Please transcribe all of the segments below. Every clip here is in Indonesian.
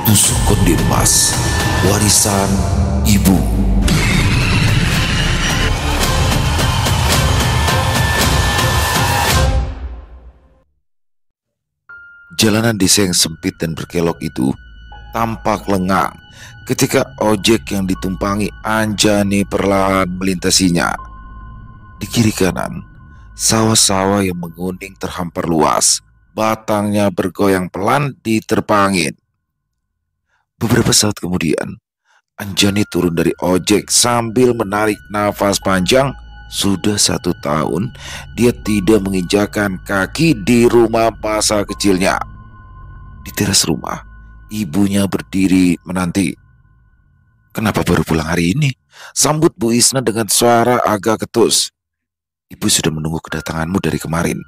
Tusuk konde emas, warisan ibu. Jalanan desa yang sempit dan berkelok itu tampak lengang ketika ojek yang ditumpangi Anjani perlahan melintasinya. Di kiri kanan, sawah-sawah yang menguning terhampar luas, batangnya bergoyang pelan diterpa angin. Beberapa saat kemudian, Anjani turun dari ojek sambil menarik nafas panjang. Sudah 1 tahun dia tidak menginjakan kaki di rumah masa kecilnya. Di teras rumah, ibunya berdiri menanti. "Kenapa baru pulang hari ini?" sambut Bu Isna dengan suara agak ketus. "Ibu sudah menunggu kedatanganmu dari kemarin."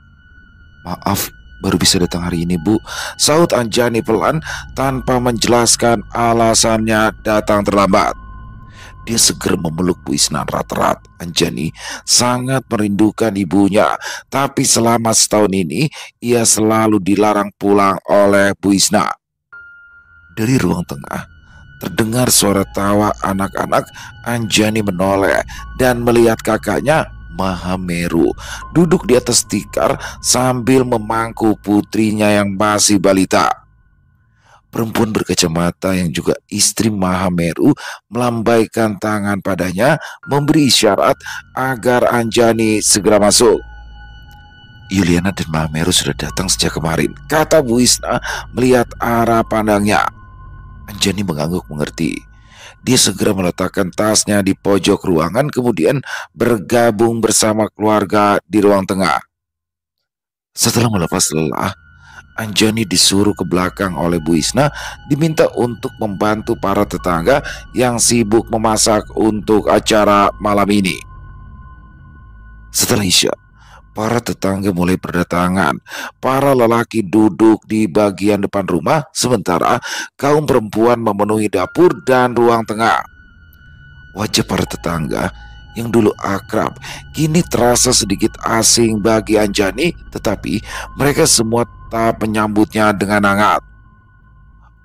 "Maaf, baru bisa datang hari ini, Bu," saut Anjani pelan tanpa menjelaskan alasannya datang terlambat. Dia segera memeluk Bu Isna erat-erat. Anjani sangat merindukan ibunya, tapi selama setahun ini ia selalu dilarang pulang oleh Bu Isna. Dari ruang tengah terdengar suara tawa anak-anak. Anjani menoleh dan melihat kakaknya Mahameru duduk di atas tikar sambil memangku putrinya yang masih balita. Perempuan berkacamata yang juga istri Mahameru melambaikan tangan padanya, memberi isyarat agar Anjani segera masuk. "Yuliana dan Mahameru sudah datang sejak kemarin," kata Bu Isna melihat arah pandangnya. Anjani mengangguk mengerti. Dia segera meletakkan tasnya di pojok ruangan, kemudian bergabung bersama keluarga di ruang tengah. Setelah melepas lelah, Anjani disuruh ke belakang oleh Bu Isna, diminta untuk membantu para tetangga yang sibuk memasak untuk acara malam ini. Setelah Isya, para tetangga mulai berdatangan. Para lelaki duduk di bagian depan rumah, sementara kaum perempuan memenuhi dapur dan ruang tengah. Wajah para tetangga yang dulu akrab kini terasa sedikit asing bagi Anjani, tetapi mereka semua tak menyambutnya dengan hangat.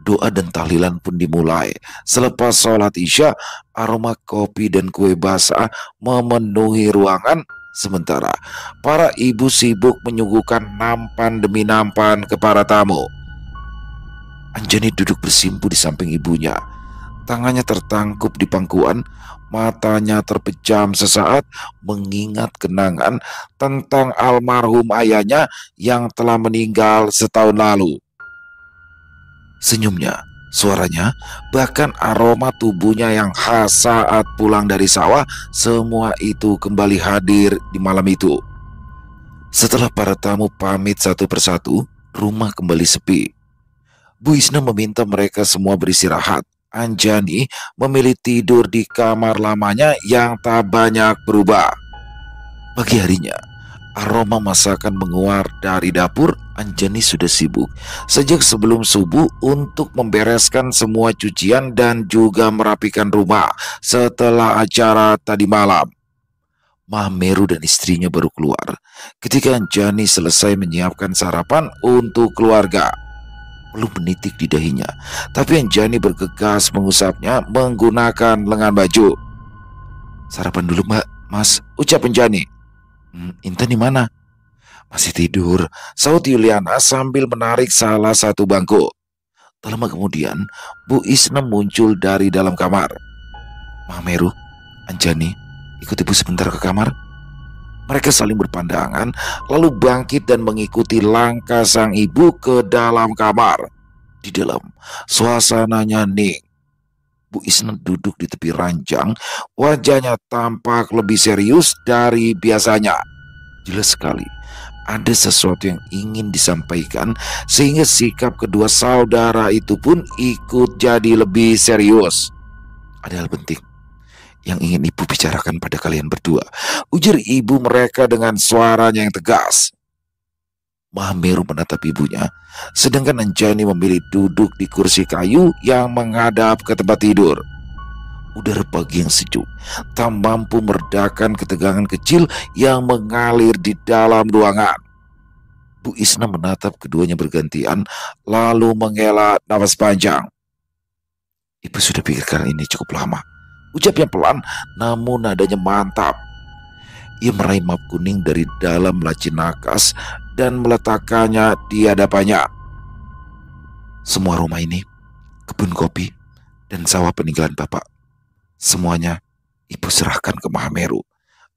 Doa dan tahlilan pun dimulai. Selepas sholat Isya, aroma kopi dan kue basah memenuhi ruangan, sementara para ibu sibuk menyuguhkan nampan demi nampan ke para tamu. Anjani duduk bersimpu di samping ibunya. Tangannya tertangkup di pangkuan, matanya terpejam sesaat mengingat kenangan tentang almarhum ayahnya yang telah meninggal setahun lalu. Senyumnya, suaranya, bahkan aroma tubuhnya yang khas saat pulang dari sawah, semua itu kembali hadir di malam itu. Setelah para tamu pamit satu persatu, rumah kembali sepi. Bu Isna meminta mereka semua beristirahat. Anjani memilih tidur di kamar lamanya yang tak banyak berubah. Pagi harinya, aroma masakan menguar dari dapur. Anjani sudah sibuk sejak sebelum subuh untuk membereskan semua cucian dan juga merapikan rumah setelah acara tadi malam. Mahameru dan istrinya baru keluar ketika Anjani selesai menyiapkan sarapan untuk keluarga. Belum menitik di dahinya, tapi Anjani bergegas mengusapnya menggunakan lengan baju. "Sarapan dulu, Mbak, Mas," ucap Anjani. "Intan di mana?" "Masih tidur," saut Yuliana sambil menarik salah satu bangku. Tak lama kemudian, Bu Isna muncul dari dalam kamar. "Mahameru, Anjani, ikut ibu sebentar ke kamar." Mereka saling berpandangan, lalu bangkit dan mengikuti langkah sang ibu ke dalam kamar. Di dalam, suasananya hening. Bu Isna duduk di tepi ranjang, wajahnya tampak lebih serius dari biasanya. Jelas sekali, ada sesuatu yang ingin disampaikan, sehingga sikap kedua saudara itu pun ikut jadi lebih serius. "Ada hal penting yang ingin ibu bicarakan pada kalian berdua," ujar ibu mereka dengan suaranya yang tegas. Mahameru menatap ibunya, sedangkan Anjani memilih duduk di kursi kayu yang menghadap ke tempat tidur. Udara pagi yang sejuk tak mampu meredakan ketegangan kecil yang mengalir di dalam ruangan. Bu Isna menatap keduanya bergantian, lalu menghela nafas panjang. Ibu sudah pikirkan ini cukup lama. Ucapnya pelan, namun nadanya mantap. Ia meraih map kuning dari dalam laci nakas dan meletakkannya di hadapannya. Semua rumah ini, kebun kopi, dan sawah peninggalan Bapak, semuanya ibu serahkan ke Mahameru.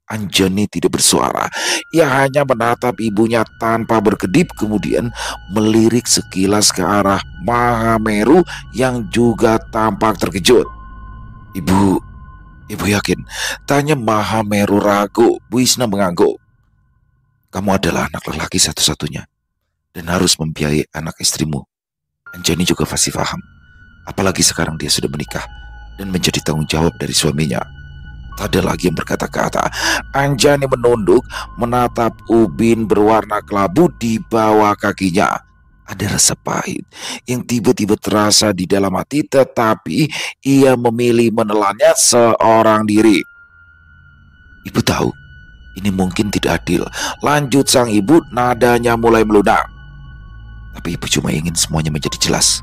Anjani tidak bersuara. Ia hanya menatap ibunya tanpa berkedip, kemudian melirik sekilas ke arah Mahameru yang juga tampak terkejut. Ibu yakin? Tanya Mahameru ragu. Bu Isna mengangguk. Kamu adalah anak lelaki satu-satunya dan harus membiayai anak istrimu. Anjani juga pasti paham. Apalagi sekarang dia sudah menikah dan menjadi tanggung jawab dari suaminya. Tak ada lagi yang berkata-kata. Anjani menunduk menatap ubin berwarna kelabu di bawah kakinya. Ada rasa pahit yang tiba-tiba terasa di dalam hati, tetapi ia memilih menelannya seorang diri. Ibu tahu, ini mungkin tidak adil. Lanjut sang ibu, nadanya mulai melunak. Tapi ibu cuma ingin semuanya menjadi jelas,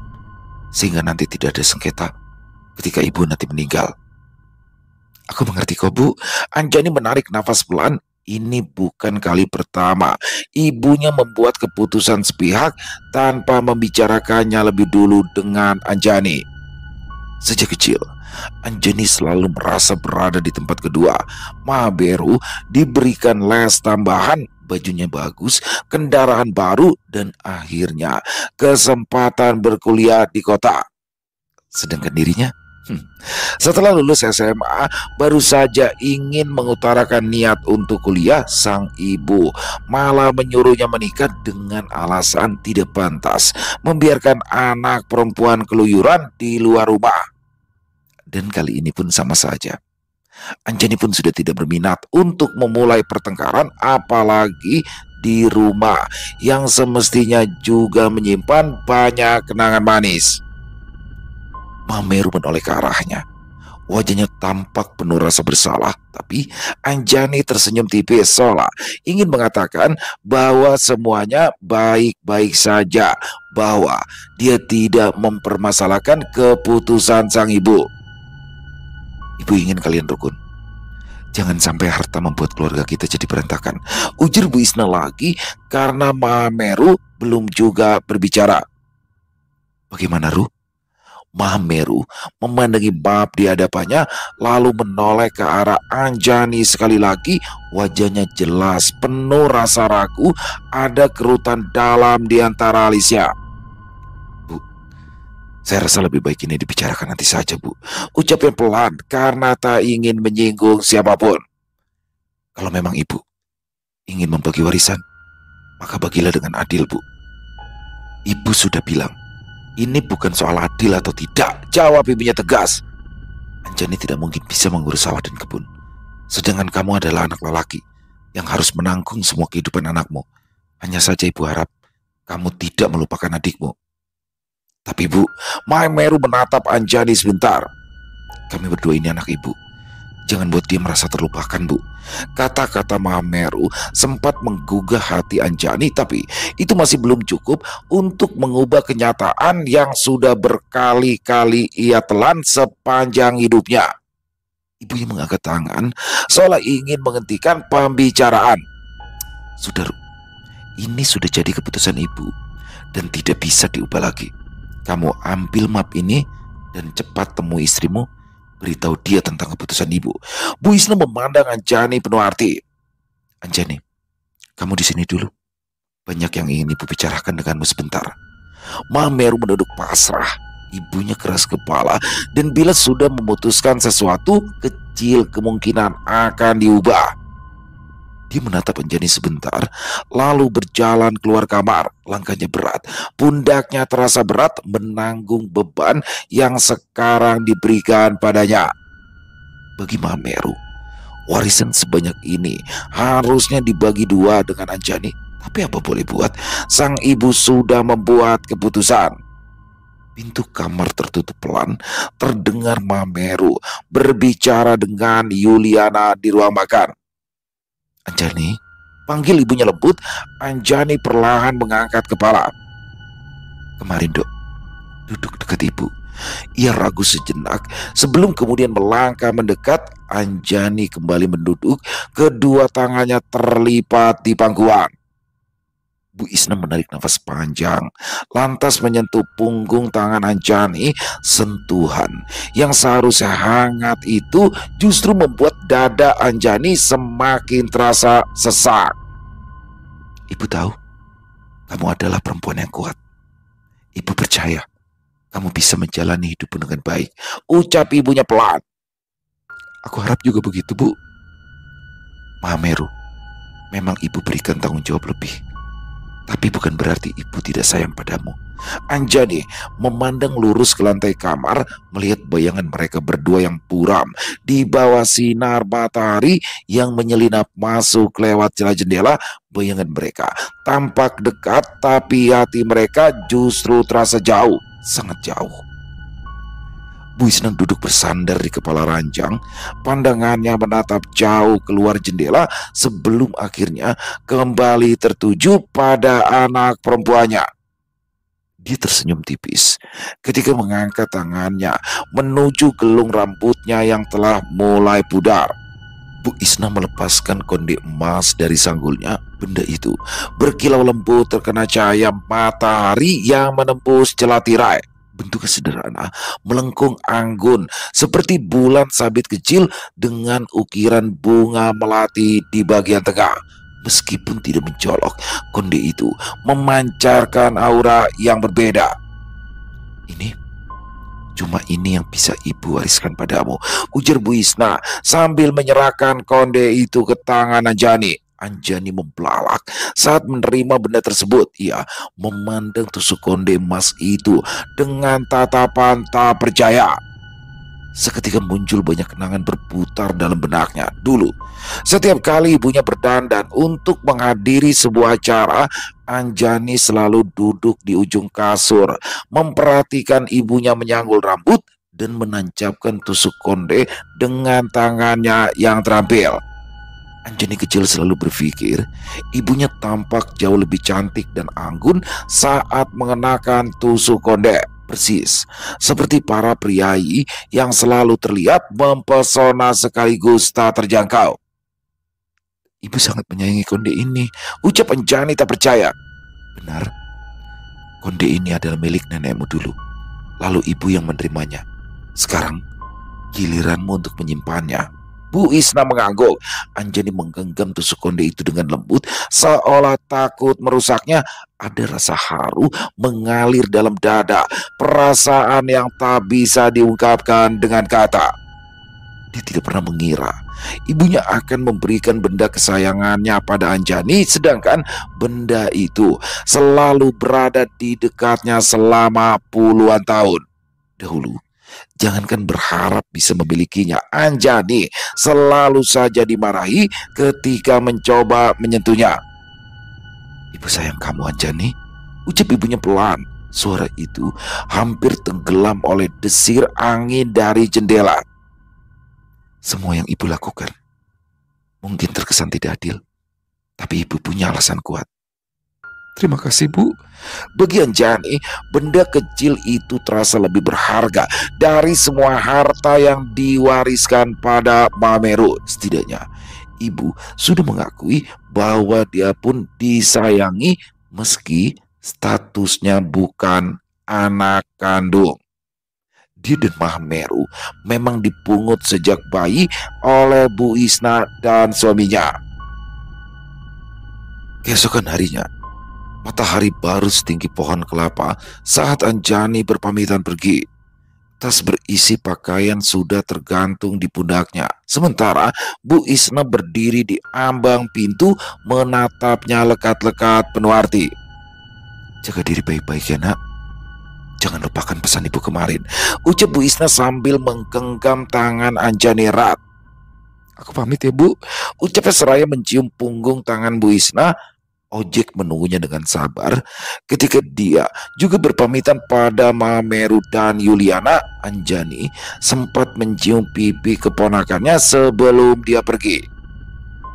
sehingga nanti tidak ada sengketa ketika ibu nanti meninggal. Aku mengerti kok, Bu. Anjani menarik nafas pelan. Ini bukan kali pertama ibunya membuat keputusan sepihak tanpa membicarakannya lebih dulu dengan Anjani. Sejak kecil, Anjani selalu merasa berada di tempat kedua. Mahameru diberikan les tambahan, bajunya bagus, kendaraan baru, dan akhirnya kesempatan berkuliah di kota. Sedangkan dirinya, setelah lulus SMA, baru saja ingin mengutarakan niat untuk kuliah, sang ibu malah menyuruhnya menikah dengan alasan tidak pantas membiarkan anak perempuan keluyuran di luar rumah. Dan kali ini pun sama saja. Anjani pun sudah tidak berminat untuk memulai pertengkaran, apalagi di rumah yang semestinya juga menyimpan banyak kenangan manis. Mahameru menoleh ke arahnya. Wajahnya tampak penuh rasa bersalah, tapi Anjani tersenyum tipis seolah ingin mengatakan bahwa semuanya baik-baik saja, bahwa dia tidak mempermasalahkan keputusan sang ibu. Ibu ingin kalian rukun. Jangan sampai harta membuat keluarga kita jadi berantakan, ujar Bu Isna lagi karena Mahameru belum juga berbicara. Bagaimana, Ru? Mahameru memandangi map di hadapannya, lalu menoleh ke arah Anjani sekali lagi. Wajahnya jelas penuh rasa ragu, ada kerutan dalam di antara alisnya. Bu, saya rasa lebih baik ini dibicarakan nanti saja, Bu. Ucapnya pelan karena tak ingin menyinggung siapapun. Kalau memang ibu ingin membagi warisan, maka bagilah dengan adil, Bu. Ibu sudah bilang, ini bukan soal adil atau tidak, jawab ibunya tegas. Anjani tidak mungkin bisa mengurus sawah dan kebun. Sedangkan kamu adalah anak lelaki yang harus menanggung semua kehidupan anakmu. Hanya saja ibu harap kamu tidak melupakan adikmu. Tapi Bu, Mahameru menatap Anjani sebentar. Kami berdua ini anak ibu. Jangan buat dia merasa terlupakan, Bu. Kata-kata Mahameru sempat menggugah hati Anjani, tapi itu masih belum cukup untuk mengubah kenyataan yang sudah berkali-kali ia telan sepanjang hidupnya. Ibunya mengangkat tangan seolah ingin menghentikan pembicaraan. Sudah, ini sudah jadi keputusan ibu dan tidak bisa diubah lagi. Kamu ambil map ini dan cepat temui istrimu. Beritahu dia tentang keputusan ibu. Bu Isna memandang Anjani penuh arti. Anjani, kamu di sini dulu. Banyak yang ingin ibu bicarakan denganmu sebentar. Mahameru menunduk pasrah. Ibunya keras kepala, dan bila sudah memutuskan sesuatu, kecil kemungkinan akan diubah. Dia menatap Anjani sebentar, lalu berjalan keluar kamar. Langkahnya berat, pundaknya terasa berat menanggung beban yang sekarang diberikan padanya. Bagi Mahameru, warisan sebanyak ini harusnya dibagi dua dengan Anjani. Tapi apa boleh buat, sang ibu sudah membuat keputusan. Pintu kamar tertutup pelan, terdengar Mahameru berbicara dengan Yuliana di ruang makan. Anjani, panggil ibunya lembut. Anjani perlahan mengangkat kepala. Kemarin, Dok, duduk dekat ibu. Ia ragu sejenak sebelum kemudian melangkah mendekat. Anjani kembali menduduk, kedua tangannya terlipat di pangkuan. Bu Isna menarik nafas panjang, lantas menyentuh punggung tangan Anjani. Sentuhan yang seharusnya hangat itu justru membuat dada Anjani semakin terasa sesak. Ibu tahu, kamu adalah perempuan yang kuat. Ibu percaya kamu bisa menjalani hidupmu dengan baik, ucap ibunya pelan. Aku harap juga begitu, Bu. Mahameru, memang ibu berikan tanggung jawab lebih. Tapi bukan berarti ibu tidak sayang padamu. Anjani memandang lurus ke lantai kamar, melihat bayangan mereka berdua yang buram di bawah sinar matahari yang menyelinap masuk lewat celah jendela. Bayangan mereka tampak dekat, tapi hati mereka justru terasa jauh, sangat jauh. Bu Isna duduk bersandar di kepala ranjang, pandangannya menatap jauh keluar jendela sebelum akhirnya kembali tertuju pada anak perempuannya. Dia tersenyum tipis ketika mengangkat tangannya menuju gelung rambutnya yang telah mulai pudar. Bu Isna melepaskan konde emas dari sanggulnya. Benda itu berkilau lembut terkena cahaya matahari yang menembus celah tirai. Bentuknya sederhana, melengkung anggun seperti bulan sabit kecil dengan ukiran bunga melati di bagian tengah. Meskipun tidak mencolok, konde itu memancarkan aura yang berbeda. Cuma ini yang bisa ibu wariskan padamu, ujar Bu Isna sambil menyerahkan konde itu ke tangan Anjani. Anjani membelalak saat menerima benda tersebut. Ia memandang tusuk konde emas itu dengan tatapan tak percaya. Seketika muncul banyak kenangan berputar dalam benaknya. Dulu, setiap kali ibunya berdandan untuk menghadiri sebuah acara, Anjani selalu duduk di ujung kasur, memperhatikan ibunya menyanggul rambut dan menancapkan tusuk konde dengan tangannya yang terampil. Anjani kecil selalu berpikir, ibunya tampak jauh lebih cantik dan anggun saat mengenakan tusuk konde. Persis seperti para priayi yang selalu terlihat mempesona sekaligus tak terjangkau. Ibu sangat menyayangi konde ini, ucap Anjani tak percaya. Benar, konde ini adalah milik nenekmu dulu, lalu ibu yang menerimanya. Sekarang giliranmu untuk menyimpannya. Bu Isna mengangguk. Anjani menggenggam tusuk konde itu dengan lembut, seolah takut merusaknya. Ada rasa haru mengalir dalam dada, perasaan yang tak bisa diungkapkan dengan kata. Dia tidak pernah mengira ibunya akan memberikan benda kesayangannya pada Anjani, sedangkan benda itu selalu berada di dekatnya selama puluhan tahun. Dahulu, jangankan berharap bisa memilikinya, Anjani selalu saja dimarahi ketika mencoba menyentuhnya. Ibu sayang kamu, Anjani, ucap ibunya pelan. Suara itu hampir tenggelam oleh desir angin dari jendela. Semua yang ibu lakukan mungkin terkesan tidak adil, tapi ibu punya alasan kuat. Terima kasih, Bu. Bagi Anjani, benda kecil itu terasa lebih berharga dari semua harta yang diwariskan pada Mahameru. Setidaknya, ibu sudah mengakui bahwa dia pun disayangi meski statusnya bukan anak kandung. Dia dan Mahameru memang dipungut sejak bayi oleh Bu Isna dan suaminya. Keesokan harinya, matahari baru setinggi pohon kelapa saat Anjani berpamitan pergi. Tas berisi pakaian sudah tergantung di pundaknya. Sementara Bu Isna berdiri di ambang pintu menatapnya lekat-lekat penuh arti. Jaga diri baik-baik ya, Nak. Jangan lupakan pesan ibu kemarin, ucap Bu Isna sambil menggenggam tangan Anjani erat. Aku pamit ya, Bu, ucapnya seraya mencium punggung tangan Bu Isna. Ojek menunggunya dengan sabar. Ketika dia juga berpamitan pada Mahameru dan Yuliana, Anjani sempat mencium pipi keponakannya sebelum dia pergi.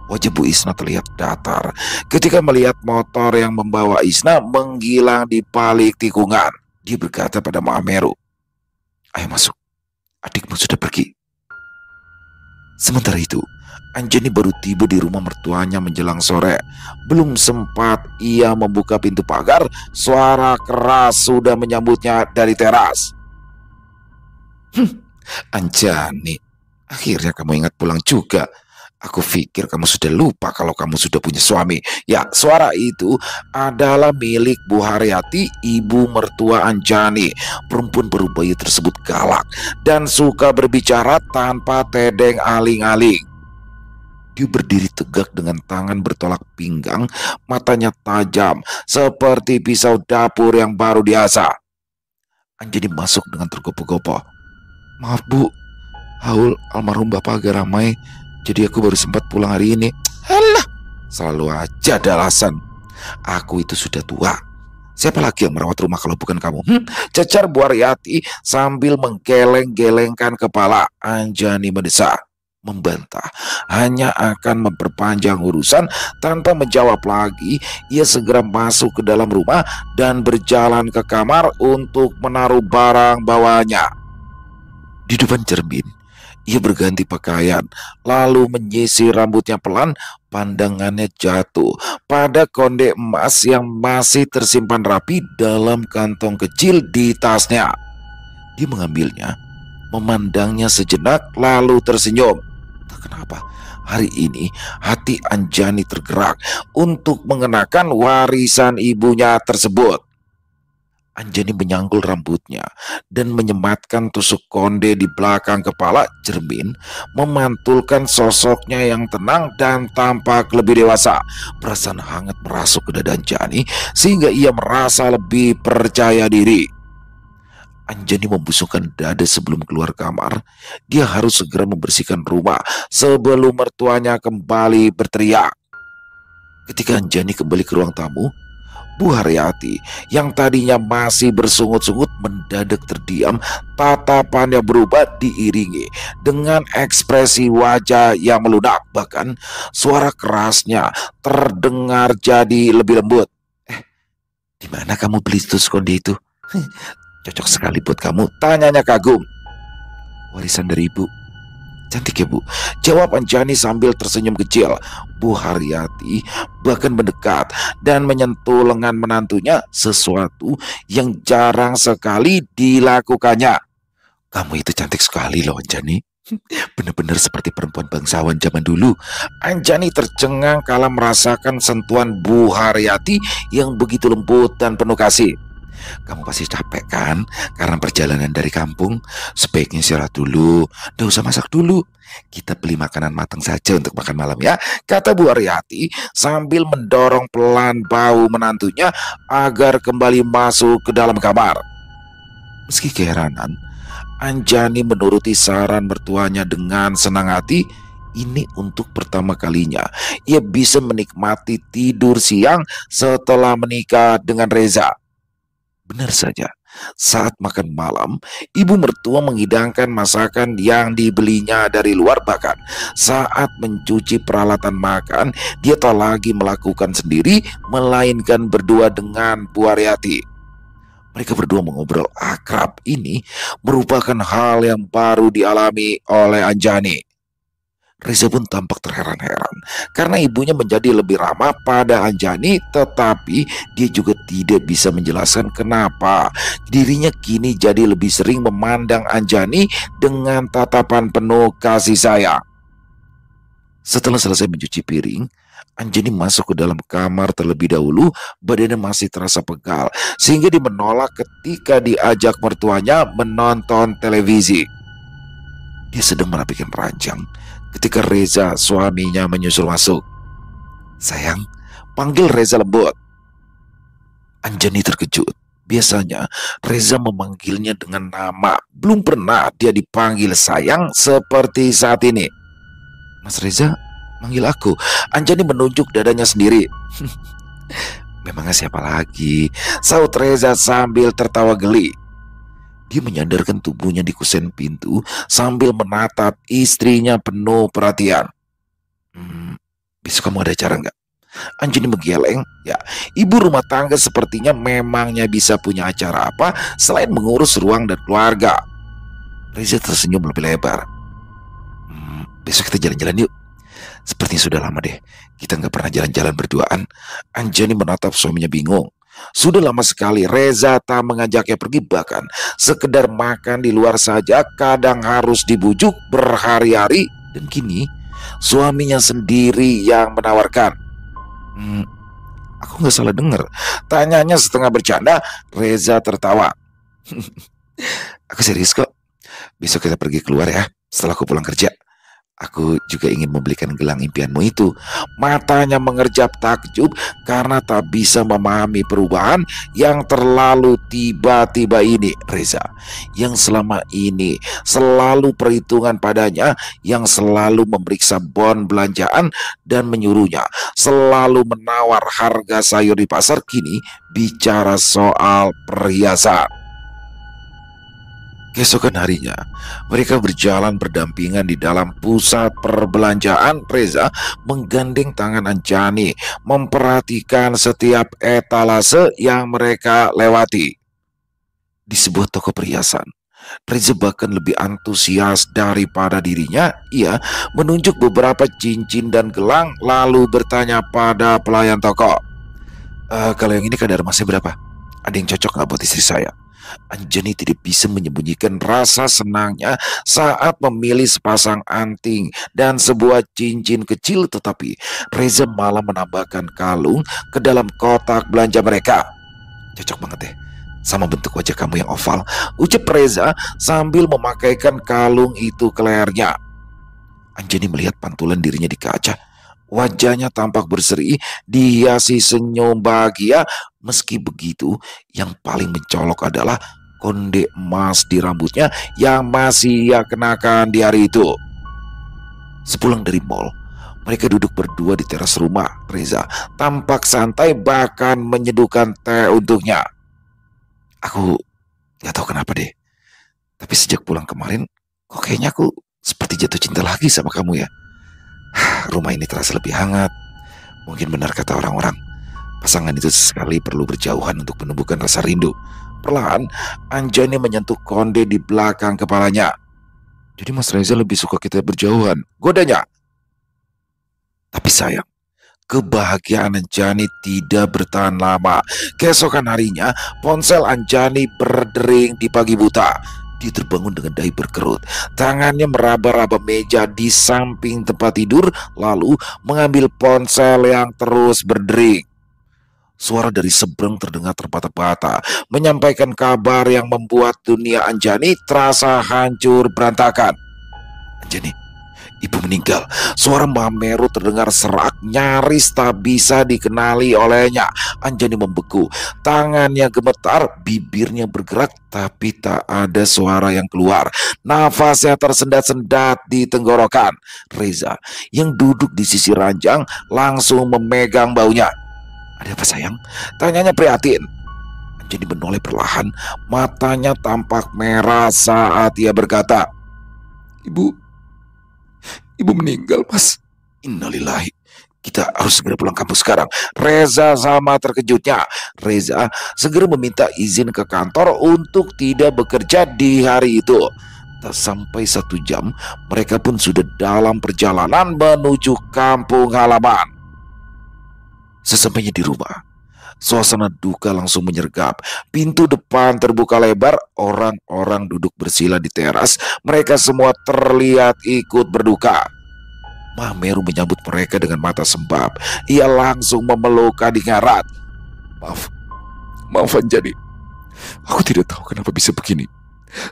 Wajah Bu Isna terlihat datar ketika melihat motor yang membawa Isna menghilang di balik tikungan. Dia berkata pada Mahameru, Ayo masuk, adikmu sudah pergi. Sementara itu, Anjani baru tiba di rumah mertuanya menjelang sore. Belum sempat ia membuka pintu pagar, suara keras sudah menyambutnya dari teras. Anjani, akhirnya kamu ingat pulang juga. Aku pikir kamu sudah lupa kalau kamu sudah punya suami. Ya, suara itu adalah milik Bu Haryati, ibu mertua Anjani. Perempuan baru bayi tersebut galak dan suka berbicara tanpa tedeng aling-aling. Dia berdiri tegak dengan tangan bertolak pinggang, matanya tajam seperti pisau dapur yang baru diasah. Anjani masuk dengan tergopoh-gopoh. Maaf Bu, haul almarhum Bapak agak ramai, jadi aku baru sempat pulang hari ini. Alah, selalu aja ada alasan. Aku itu sudah tua. Siapa lagi yang merawat rumah kalau bukan kamu? Cecar Bu Haryati sambil menggeleng-gelengkan kepala. Anjani mendesak, membantah, hanya akan memperpanjang urusan. Tanpa menjawab lagi, ia segera masuk ke dalam rumah dan berjalan ke kamar untuk menaruh barang bawaannya. Di depan cermin, ia berganti pakaian, lalu menyisir rambutnya pelan. Pandangannya jatuh pada konde emas yang masih tersimpan rapi dalam kantong kecil di tasnya. Dia mengambilnya, memandangnya sejenak, lalu tersenyum. Tak kenapa, hari ini hati Anjani tergerak untuk mengenakan warisan ibunya tersebut. Anjani menyanggul rambutnya dan menyematkan tusuk konde di belakang kepala cermin, memantulkan sosoknya yang tenang dan tampak lebih dewasa. Perasaan hangat merasuk ke dada Anjani sehingga ia merasa lebih percaya diri. Anjani membusungkan dada sebelum keluar kamar. Dia harus segera membersihkan rumah sebelum mertuanya kembali berteriak. Ketika Anjani kembali ke ruang tamu, Bu Haryati yang tadinya masih bersungut-sungut mendadak terdiam. Tatapannya berubah diiringi dengan ekspresi wajah yang melunak. Bahkan suara kerasnya terdengar jadi lebih lembut. Di mana kamu beli tusuk konde itu? Cocok sekali buat kamu, tanyanya kagum. Warisan dari ibu. Cantik ya Bu, jawab Anjani sambil tersenyum kecil. Bu Haryati bahkan mendekat dan menyentuh lengan menantunya, sesuatu yang jarang sekali dilakukannya. Kamu itu cantik sekali loh Anjani. Benar-benar seperti perempuan bangsawan zaman dulu. Anjani tercengang kala merasakan sentuhan Bu Haryati yang begitu lembut dan penuh kasih. Kamu pasti capek kan karena perjalanan dari kampung. Sebaiknya istirahat dulu, gak usah masak dulu. Kita beli makanan matang saja untuk makan malam ya, kata Bu Haryati sambil mendorong pelan bahu menantunya agar kembali masuk ke dalam kamar. Meski keheranan, Anjani menuruti saran mertuanya dengan senang hati. Ini untuk pertama kalinya ia bisa menikmati tidur siang setelah menikah dengan Reza. Benar saja, saat makan malam, ibu mertua menghidangkan masakan yang dibelinya dari luar. Bahkan saat mencuci peralatan makan, dia tak lagi melakukan sendiri, melainkan berdua dengan Bu Haryati. Mereka berdua mengobrol akrab. Ini merupakan hal yang baru dialami oleh Anjani. Reza pun tampak terheran-heran karena ibunya menjadi lebih ramah pada Anjani, tetapi dia juga tidak bisa menjelaskan kenapa dirinya kini jadi lebih sering memandang Anjani dengan tatapan penuh kasih sayang. Setelah selesai mencuci piring, Anjani masuk ke dalam kamar terlebih dahulu. Badannya masih terasa pegal sehingga dia menolak ketika diajak mertuanya menonton televisi. Dia sedang merapikan ranjang ketika Reza, suaminya, menyusul masuk. Sayang, panggil Reza lembut. Anjani terkejut. Biasanya Reza memanggilnya dengan nama. Belum pernah dia dipanggil sayang seperti saat ini. Mas Reza manggil aku. Anjani menunjuk dadanya sendiri. Memangnya siapa lagi? Saut Reza sambil tertawa geli. Dia menyandarkan tubuhnya di kusen pintu sambil menatap istrinya penuh perhatian. Besok kamu ada acara nggak? Anjani menggeleng. Ya, ibu rumah tangga sepertinya memangnya bisa punya acara apa selain mengurus ruang dan keluarga. Reza tersenyum lebih lebar. Besok kita jalan-jalan yuk. Sepertinya sudah lama deh kita nggak pernah jalan-jalan berduaan. Anjani menatap suaminya bingung. Sudah lama sekali Reza tak mengajaknya pergi, bahkan sekedar makan di luar saja kadang harus dibujuk berhari-hari. Dan kini suaminya sendiri yang menawarkan. Aku nggak salah dengar? Tanyanya setengah bercanda. Reza tertawa. Aku serius kok. Besok kita pergi keluar ya setelah aku pulang kerja. Aku juga ingin membelikan gelang impianmu itu. Matanya mengerjap takjub karena tak bisa memahami perubahan yang terlalu tiba-tiba ini. Reza yang selama ini selalu perhitungan padanya, yang selalu memeriksa bon belanjaan dan menyuruhnya selalu menawar harga sayur di pasar, kini bicara soal perhiasan. Keesokan harinya, mereka berjalan berdampingan di dalam pusat perbelanjaan. Reza menggandeng tangan Anjani, memperhatikan setiap etalase yang mereka lewati. Di sebuah toko perhiasan, Reza bahkan lebih antusias daripada dirinya. Ia menunjuk beberapa cincin dan gelang, lalu bertanya pada pelayan toko. Kalau yang ini kadar emasnya berapa? Ada yang cocok nggak buat istri saya? Anjani tidak bisa menyembunyikan rasa senangnya saat memilih sepasang anting dan sebuah cincin kecil, tetapi Reza malah menambahkan kalung ke dalam kotak belanja mereka. Cocok banget deh sama bentuk wajah kamu yang oval, ucap Reza sambil memakaikan kalung itu ke lehernya. Anjani melihat pantulan dirinya di kaca. Wajahnya tampak berseri, dihiasi senyum bahagia. Meski begitu, yang paling mencolok adalah konde emas di rambutnya yang masih ia kenakan di hari itu. Sepulang dari mall, mereka duduk berdua di teras rumah. Reza tampak santai, bahkan menyeduhkan teh untuknya. Aku gak tahu kenapa deh, tapi sejak pulang kemarin, kok kayaknya aku seperti jatuh cinta lagi sama kamu ya. Rumah ini terasa lebih hangat. Mungkin benar kata orang-orang, pasangan itu sekali perlu berjauhan untuk menumbuhkan rasa rindu. Perlahan, Anjani menyentuh konde di belakang kepalanya. Jadi Mas Reza lebih suka kita berjauhan, godanya. Tapi sayang, kebahagiaan Anjani tidak bertahan lama. Keesokan harinya, ponsel Anjani berdering di pagi buta. Dia terbangun dengan dahi berkerut. Tangannya meraba-raba meja di samping tempat tidur, lalu mengambil ponsel yang terus berdering. Suara dari seberang terdengar terbata-bata, menyampaikan kabar yang membuat dunia Anjani terasa hancur berantakan. Anjani, ibu meninggal. Suara Mameru terdengar serak, nyaris tak bisa dikenali olehnya. Anjani membeku, tangannya gemetar, bibirnya bergerak, tapi tak ada suara yang keluar. Nafasnya tersendat-sendat di tenggorokan. Reza yang duduk di sisi ranjang langsung memegang baunya. Ada apa sayang? Tanyanya prihatin. Anjani menoleh perlahan, matanya tampak merah saat ia berkata, Ibu meninggal, Mas. Innalillahi. Kita harus segera pulang kampus sekarang. Reza sama terkejutnya. Reza segera meminta izin ke kantor untuk tidak bekerja di hari itu. Tak sampai 1 jam, mereka pun sudah dalam perjalanan menuju kampung halaman. Sesampainya di rumah, suasana duka langsung menyergap. Pintu depan terbuka lebar, orang-orang duduk bersila di teras. Mereka semua terlihat ikut berduka. Mameru menyambut mereka dengan mata sembab. Ia langsung memeluk Kading erat. Maaf Anjani. Aku tidak tahu kenapa bisa begini.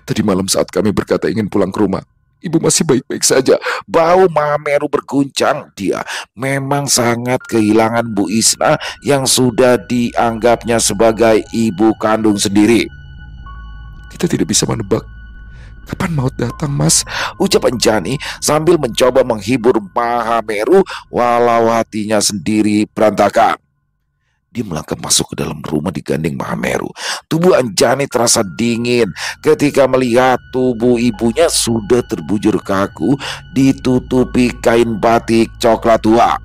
Tadi malam saat kami berkata ingin pulang ke rumah, ibu masih baik-baik saja. Bau Mameru berguncang. Dia memang sangat kehilangan Bu Isna yang sudah dianggapnya sebagai ibu kandung sendiri. Kita tidak bisa menebak kapan maut datang, Mas, ucap Anjani sambil mencoba menghibur Mameru walau hatinya sendiri berantakan. Dia melangkah masuk ke dalam rumah digandeng Mameru. Tubuh Anjani terasa dingin ketika melihat tubuh ibunya sudah terbujur kaku, ditutupi kain batik coklat tua.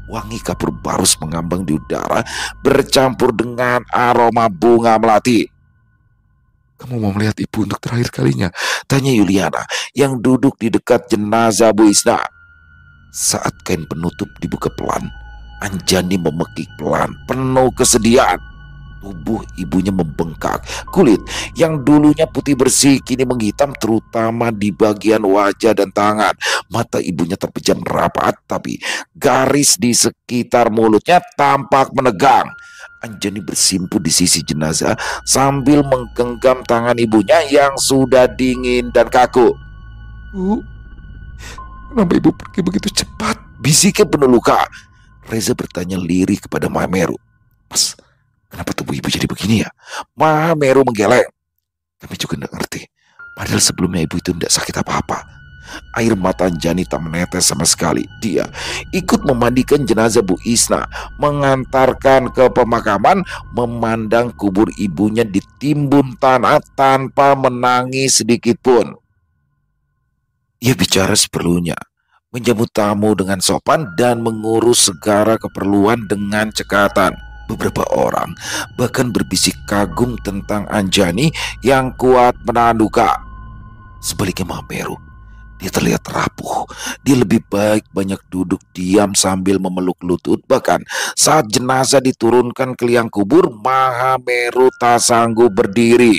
Wangi kapur barus mengambang di udara bercampur dengan aroma bunga melati. Kamu mau melihat ibu untuk terakhir kalinya? Tanya Yuliana yang duduk di dekat jenazah Bu Isna. Saat kain penutup dibuka pelan, Anjani memekik pelan, penuh kesedihan. Tubuh ibunya membengkak. Kulit yang dulunya putih bersih kini menghitam, terutama di bagian wajah dan tangan. Mata ibunya terpejam rapat, tapi garis di sekitar mulutnya tampak menegang. Anjani bersimpuh di sisi jenazah sambil menggenggam tangan ibunya yang sudah dingin dan kaku. "Bu, kenapa ibu pergi begitu cepat?" bisiknya penuh luka. Reza bertanya lirih kepada Mahameru. "Mas, kenapa tubuh ibu jadi begini ya?" Mahameru menggeleng. "Kami juga tidak ngerti. Padahal sebelumnya ibu itu tidak sakit apa-apa." Air mata Anjani tak menetes sama sekali. Dia ikut memandikan jenazah Bu Isna, mengantarkan ke pemakaman, memandang kubur ibunya ditimbun tanah tanpa menangis sedikit pun. Ia bicara seperlunya, menjamu tamu dengan sopan dan mengurus segala keperluan dengan cekatan. Beberapa orang bahkan berbisik kagum tentang Anjani yang kuat menahan duka. Sebaliknya Mahameru, dia terlihat rapuh. Dia lebih baik banyak duduk diam sambil memeluk lutut. Bahkan saat jenazah diturunkan ke liang kubur, Mahameru tak sanggup berdiri.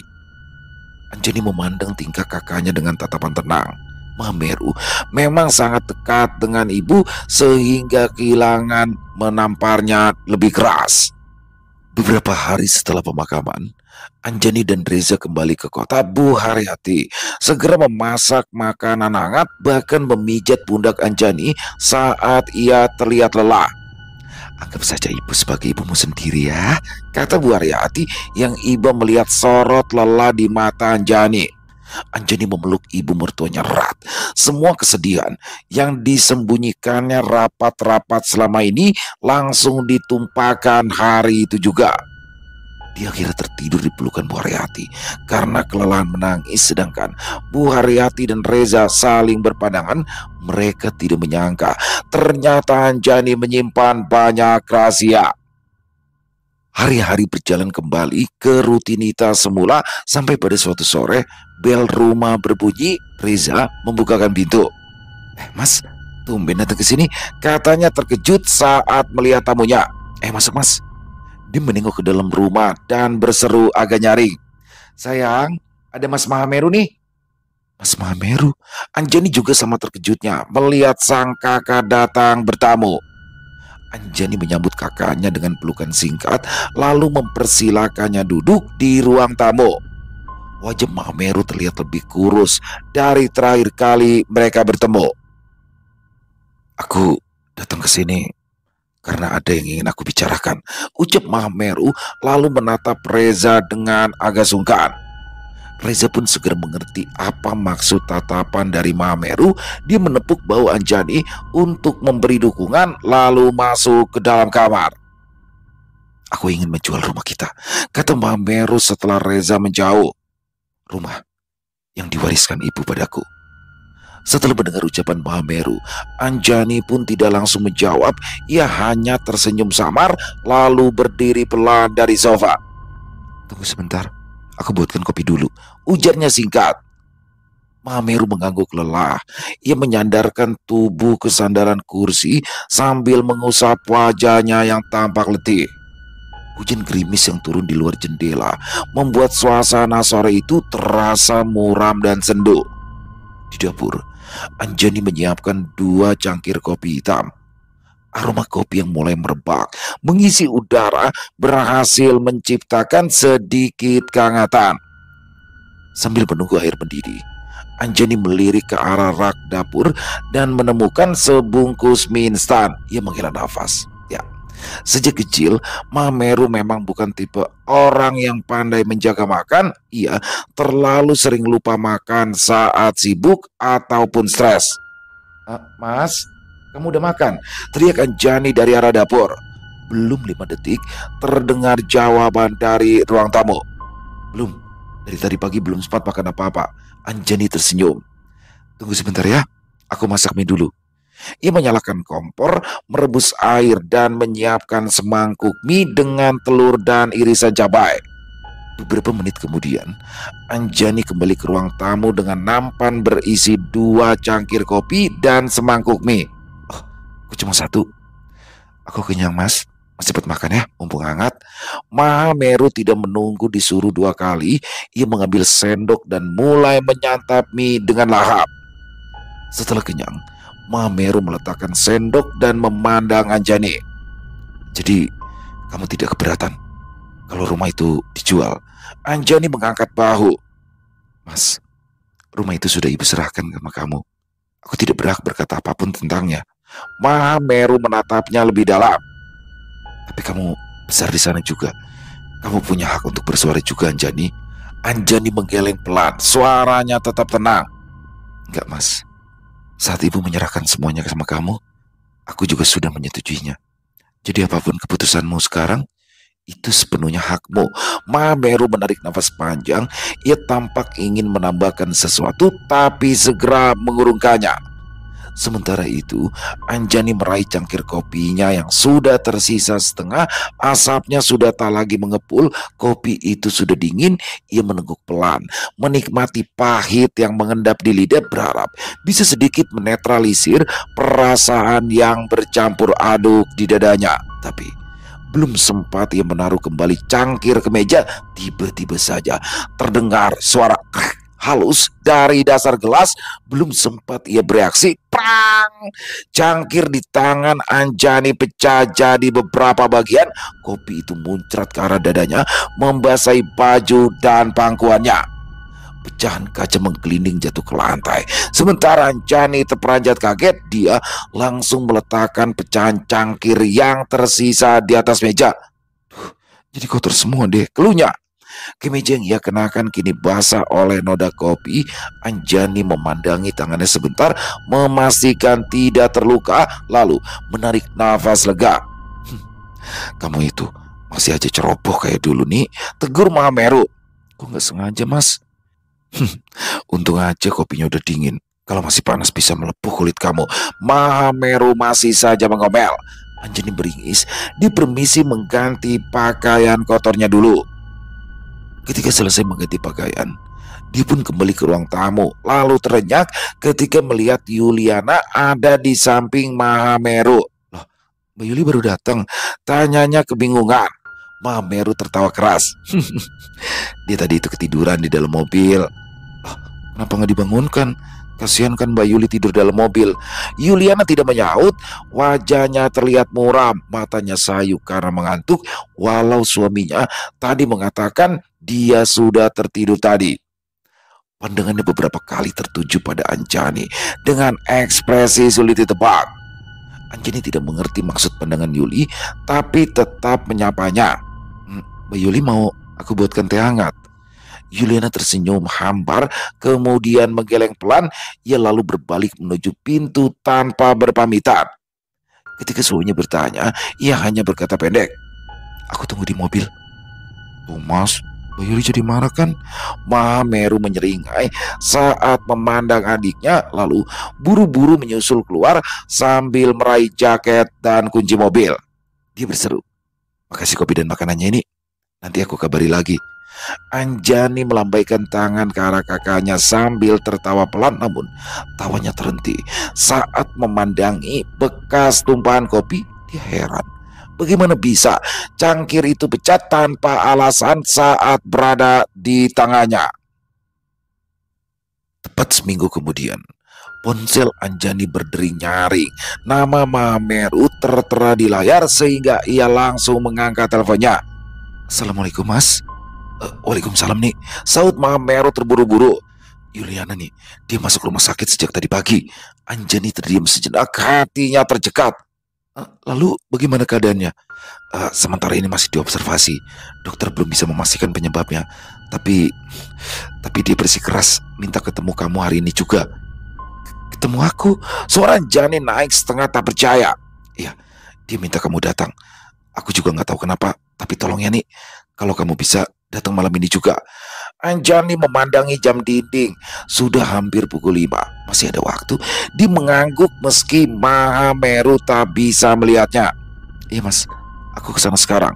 Anjani memandang tingkah kakaknya dengan tatapan tenang. Mahameru memang sangat dekat dengan ibu sehingga kehilangan menamparnya lebih keras. Beberapa hari setelah pemakaman, Anjani dan Reza kembali ke kota. Bu Haryati segera memasak makanan hangat, bahkan memijat pundak Anjani saat ia terlihat lelah. "Anggap saja ibu sebagai ibumu sendiri ya," kata Bu Haryati yang iba melihat sorot lelah di mata Anjani. Anjani memeluk ibu mertuanya erat. Semua kesedihan yang disembunyikannya rapat-rapat selama ini langsung ditumpahkan hari itu juga. Dia akhirnya tertidur di pelukan Bu Haryati karena kelelahan menangis, sedangkan Bu Haryati dan Reza saling berpandangan. Mereka tidak menyangka ternyata Anjani menyimpan banyak rahasia. Hari-hari berjalan kembali ke rutinitas semula sampai pada suatu sore bel rumah berbunyi. Reza membukakan pintu. Mas, tumben datang ke sini," katanya terkejut saat melihat tamunya. Masuk mas." Dia menengok ke dalam rumah dan berseru agak nyaring. "Sayang, ada Mas Mahameru nih." Mas Mahameru? Anjani juga sama terkejutnya melihat sang kakak datang bertamu. Anjani menyambut kakaknya dengan pelukan singkat, lalu mempersilakannya duduk di ruang tamu. Wajah Mahameru terlihat lebih kurus dari terakhir kali mereka bertemu. "Aku datang ke sini karena ada yang ingin aku bicarakan," ucap Mahameru lalu menatap Reza dengan agak sungkan. Reza pun segera mengerti apa maksud tatapan dari Mahameru. Dia menepuk bahu Anjani untuk memberi dukungan lalu masuk ke dalam kamar. "Aku ingin menjual rumah kita," kata Mahameru setelah Reza menjauh. "Rumah yang diwariskan ibu padaku." Setelah mendengar ucapan Mahameru, Anjani pun tidak langsung menjawab. Ia hanya tersenyum samar lalu berdiri pelan dari sofa. "Tunggu sebentar, aku buatkan kopi dulu," ujarnya singkat. Mahameru mengangguk lelah. Ia menyandarkan tubuh ke sandaran kursi sambil mengusap wajahnya yang tampak letih. Hujan gerimis yang turun di luar jendela membuat suasana sore itu terasa muram dan sendu. Di dapur, Anjani menyiapkan 2 cangkir kopi hitam. Aroma kopi yang mulai merebak mengisi udara berhasil menciptakan sedikit kehangatan. Sambil menunggu air mendidih, Anjani melirik ke arah rak dapur dan menemukan sebungkus mie instan. Ia menghela nafas. Ya, sejak kecil Mahameru memang bukan tipe orang yang pandai menjaga makan. Ia terlalu sering lupa makan saat sibuk ataupun stres. "Mas, kamu udah makan?" teriak Anjani dari arah dapur. Belum 5 detik terdengar jawaban dari ruang tamu. "Belum, dari tadi pagi belum sempat makan apa-apa." Anjani tersenyum. "Tunggu sebentar ya, aku masak mie dulu." Ia menyalakan kompor, merebus air dan menyiapkan semangkuk mie dengan telur dan irisan cabai. Beberapa menit kemudian, Anjani kembali ke ruang tamu dengan nampan berisi 2 cangkir kopi dan semangkuk mie. Oh, aku cuma 1. Aku kenyang, Mas. Mas cepat makan ya, mumpung hangat. Mahameru tidak menunggu disuruh 2 kali. Ia mengambil sendok dan mulai menyantap mie dengan lahap. Setelah kenyang, Mahameru meletakkan sendok dan memandang Anjani. Jadi, kamu tidak keberatan kalau rumah itu dijual? Anjani mengangkat bahu. Mas, rumah itu sudah ibu serahkan sama kamu. Aku tidak berhak berkata apapun tentangnya. Mahameru menatapnya lebih dalam. Tapi kamu besar di sana juga. Kamu punya hak untuk bersuara juga, Anjani. Anjani menggeleng pelan. Suaranya tetap tenang. Enggak, Mas. Saat ibu menyerahkan semuanya sama kamu, aku juga sudah menyetujuinya. Jadi apapun keputusanmu sekarang, itu sepenuhnya hakmu. Mahameru menarik nafas panjang. Ia tampak ingin menambahkan sesuatu, tapi segera mengurungkannya. Sementara itu, Anjani meraih cangkir kopinya yang sudah tersisa setengah. Asapnya sudah tak lagi mengepul. Kopi itu sudah dingin. Ia meneguk pelan, menikmati pahit yang mengendap di lidah, berharap bisa sedikit menetralisir perasaan yang bercampur aduk di dadanya. Tapi belum sempat ia menaruh kembali cangkir ke meja, tiba-tiba saja terdengar suara halus dari dasar gelas. Belum sempat ia bereaksi, prang! Cangkir di tangan Anjani pecah jadi beberapa bagian. Kopi itu muncrat ke arah dadanya, membasahi baju dan pangkuannya. Pecahan kaca menggelinding jatuh ke lantai. Sementara Anjani terperanjat kaget, dia langsung meletakkan pecahan cangkir yang tersisa di atas meja. Jadi kotor semua deh, keluhnya. Kemeja yang ia kenakan kini basah oleh noda kopi. Anjani memandangi tangannya sebentar, memastikan tidak terluka, lalu menarik nafas lega. Kamu itu masih aja ceroboh kayak dulu nih, tegur Mahameru. Kok nggak sengaja, Mas? Untung aja kopinya udah dingin. Kalau masih panas bisa melepuh kulit kamu. Mahameru masih saja mengomel. Anjani beringis, dipermisi mengganti pakaian kotornya dulu. Ketika selesai mengganti pakaian, dia pun kembali ke ruang tamu. Lalu terenyak ketika melihat Yuliana ada di samping Mahameru. Loh, Mbak Yuli baru datang, tanyanya kebingungan. Mahameru tertawa keras. Dia tadi itu ketiduran di dalam mobil. Kenapa nggak dibangunkan? Kasihan kan Mbak Yuli tidur dalam mobil. Yuliana tidak menyaut. Wajahnya terlihat muram, matanya sayu karena mengantuk. Walau suaminya tadi mengatakan dia sudah tertidur tadi. Pandangannya beberapa kali tertuju pada Anjani dengan ekspresi sulit ditebak. Anjani tidak mengerti maksud pandangan Yuli, tapi tetap menyapanya. Mbak Yuli mau aku buatkan teh hangat? Yuliana tersenyum hambar, kemudian menggeleng pelan. Ia lalu berbalik menuju pintu tanpa berpamitan. Ketika suaminya bertanya, ia hanya berkata pendek, "Aku tunggu di mobil." Tuh Mas, Mbak Yuli jadi marah kan? Mahameru menyeringai saat memandang adiknya, lalu buru-buru menyusul keluar sambil meraih jaket dan kunci mobil. Dia berseru, "Makasih kopi dan makanannya ini. Nanti aku kabari lagi." Anjani melambaikan tangan ke arah kakaknya sambil tertawa pelan, namun tawanya terhenti saat memandangi bekas tumpahan kopi. Dia heran, bagaimana bisa cangkir itu pecah tanpa alasan saat berada di tangannya. Tepat seminggu kemudian, ponsel Anjani berdering nyaring. Nama Mahameru tertera di layar sehingga ia langsung mengangkat teleponnya. "Assalamualaikum, Mas." "Waalaikumsalam nih," saut Mahameru terburu-buru. "Yuliana nih, dia masuk rumah sakit sejak tadi pagi." Anjani terdiam sejenak, hatinya tercekat. "Lalu bagaimana keadaannya?" Sementara ini masih diobservasi. Dokter belum bisa memastikan penyebabnya. Tapi dia bersikeras minta ketemu kamu hari ini juga." "Ketemu aku?" Suara Anjani naik setengah tak percaya. "Iya, dia minta kamu datang. Aku juga nggak tahu kenapa. Tapi tolong ya nih, kalau kamu bisa datang malam ini juga." Anjani memandangi jam dinding. Sudah hampir pukul 5. Masih ada waktu. Dia mengangguk meski Mahameru tak bisa melihatnya. "Iya Mas, aku kesana sekarang."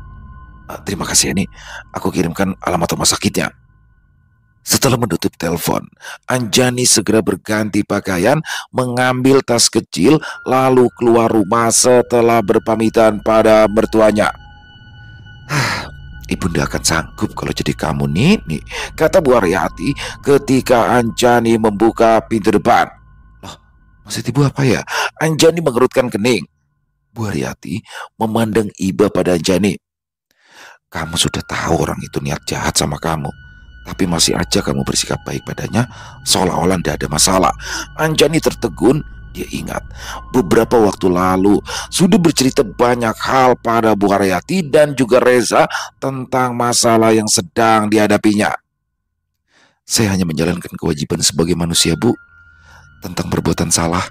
Terima kasih ya, nih. Aku kirimkan alamat rumah sakitnya." Setelah menutup telepon, Anjani segera berganti pakaian, mengambil tas kecil, lalu keluar rumah setelah berpamitan pada mertuanya. "Ibunda akan sanggup kalau jadi kamu, Nini," kata Bu Haryati ketika Anjani membuka pintu depan. "Loh, maksud ibu apa ya?" Anjani mengerutkan kening. Bu Haryati memandang iba pada Anjani. "Kamu sudah tahu orang itu niat jahat sama kamu, tapi masih aja kamu bersikap baik padanya, seolah-olah tidak ada masalah." Anjani tertegun. Dia ingat beberapa waktu lalu sudah bercerita banyak hal pada Bu Haryati dan juga Reza tentang masalah yang sedang dihadapinya. "Saya hanya menjalankan kewajiban sebagai manusia, Bu. Tentang perbuatan salah,